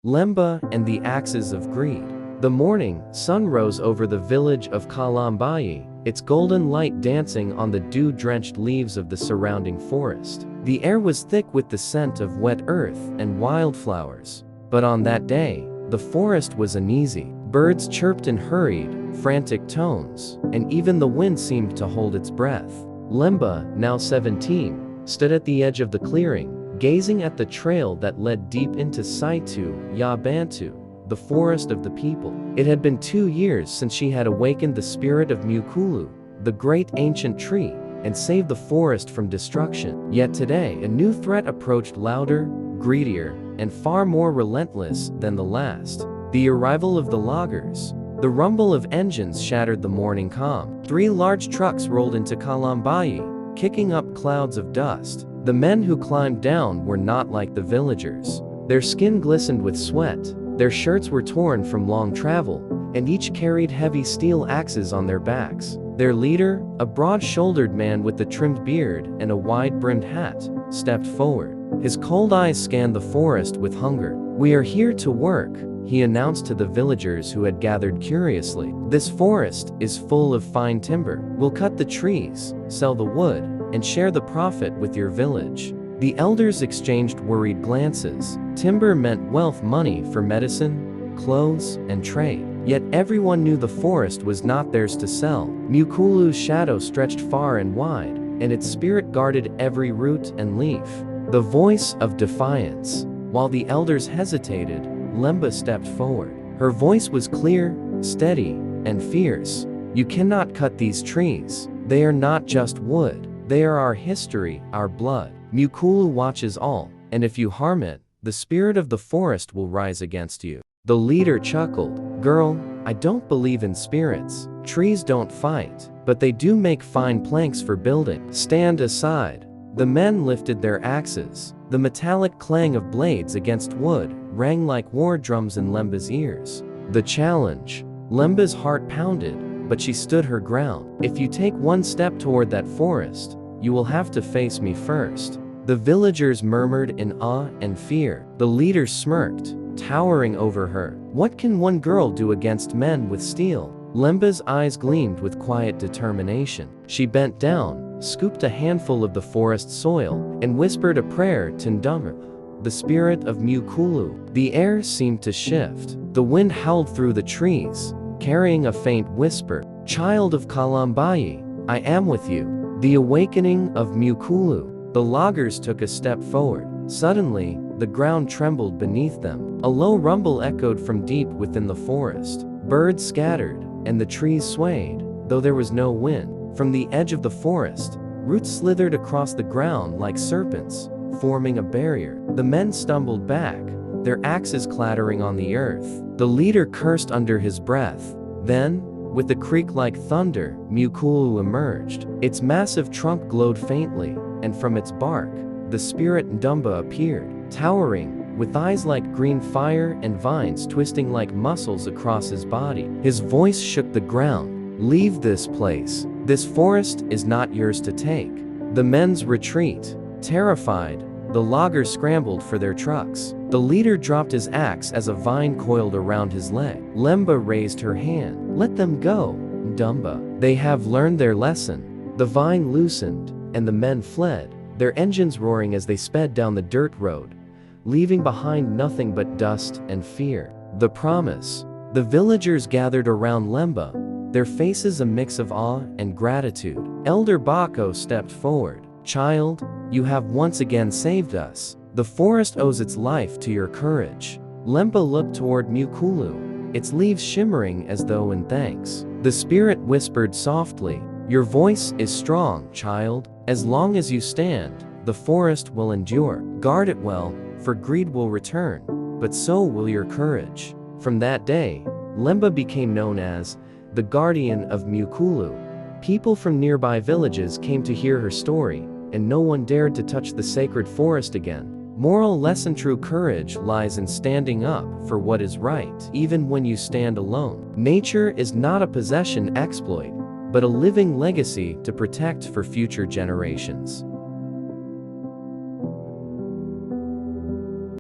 Lemba and the Axes of Greed. The morning sun rose over the village of Kalambayi, its golden light dancing on the dew-drenched leaves of the surrounding forest. The air was thick with the scent of wet earth and wildflowers. But on that day, the forest was uneasy. Birds chirped in hurried, frantic tones, and even the wind seemed to hold its breath. Lemba, now 17, stood at the edge of the clearing, gazing at the trail that led deep into Saitu Yabantu, the forest of the people. It had been 2 years since she had awakened the spirit of Mukulu, the great ancient tree, and saved the forest from destruction. Yet today, a new threat approached, louder, greedier, and far more relentless than the last. The arrival of the loggers. The rumble of engines shattered the morning calm. 3 large trucks rolled into Kalambayi, kicking up clouds of dust. The men who climbed down were not like the villagers. Their skin glistened with sweat, their shirts were torn from long travel, and each carried heavy steel axes on their backs. Their leader, a broad-shouldered man with a trimmed beard and a wide-brimmed hat, stepped forward. His cold eyes scanned the forest with hunger. "We are here to work," he announced to the villagers who had gathered curiously. "This forest is full of fine timber. We'll cut the trees, sell the wood, and share the profit with your village." The elders exchanged worried glances. Timber meant wealth, money for medicine, clothes, and trade. Yet everyone knew the forest was not theirs to sell. Mukulu's shadow stretched far and wide, and its spirit guarded every root and leaf. The voice of defiance. While the elders hesitated, Lemba stepped forward. Her voice was clear, steady, and fierce. "You cannot cut these trees. They are not just wood. They are our history, our blood. Mukulu watches all, and if you harm it, the spirit of the forest will rise against you." The leader chuckled. "Girl, I don't believe in spirits. Trees don't fight, but they do make fine planks for building. Stand aside." The men lifted their axes. The metallic clang of blades against wood rang like war drums in Lemba's ears. The challenge. Lemba's heart pounded, but she stood her ground. "If you take one step toward that forest, you will have to face me first." The villagers murmured in awe and fear. The leader smirked, towering over her. "What can one girl do against men with steel?" Lemba's eyes gleamed with quiet determination. She bent down, scooped a handful of the forest soil, and whispered a prayer to Ndumur, the spirit of Mukulu. The air seemed to shift. The wind howled through the trees, carrying a faint whisper. "Child of Kalambayi, I am with you." The awakening of Mukulu. The loggers took a step forward. Suddenly, the ground trembled beneath them. A low rumble echoed from deep within the forest. Birds scattered, and the trees swayed, though there was no wind. From the edge of the forest, roots slithered across the ground like serpents, forming a barrier. The men stumbled back, their axes clattering on the earth. The leader cursed under his breath. Then, with a creak like thunder, Mukulu emerged. Its massive trunk glowed faintly, and from its bark, the spirit Ndumba appeared, towering, with eyes like green fire and vines twisting like muscles across his body. His voice shook the ground. "Leave this place. This forest is not yours to take." The men's retreat. Terrified, the loggers scrambled for their trucks. The leader dropped his axe as a vine coiled around his leg. Lemba raised her hand. "Let them go, Ndumba. They have learned their lesson." The vine loosened, and the men fled, their engines roaring as they sped down the dirt road, leaving behind nothing but dust and fear. The promise. The villagers gathered around Lemba, their faces a mix of awe and gratitude. Elder Bako stepped forward. "Child, you have once again saved us. The forest owes its life to your courage." Lemba looked toward Mukulu, its leaves shimmering as though in thanks. The spirit whispered softly, "Your voice is strong, child. As long as you stand, the forest will endure. Guard it well, for greed will return, but so will your courage." From that day, Lemba became known as the guardian of Mukulu. People from nearby villages came to hear her story, and no one dared to touch the sacred forest again. Moral lesson: true courage lies in standing up for what is right, even when you stand alone. Nature is not a possession exploit, but a living legacy to protect for future generations.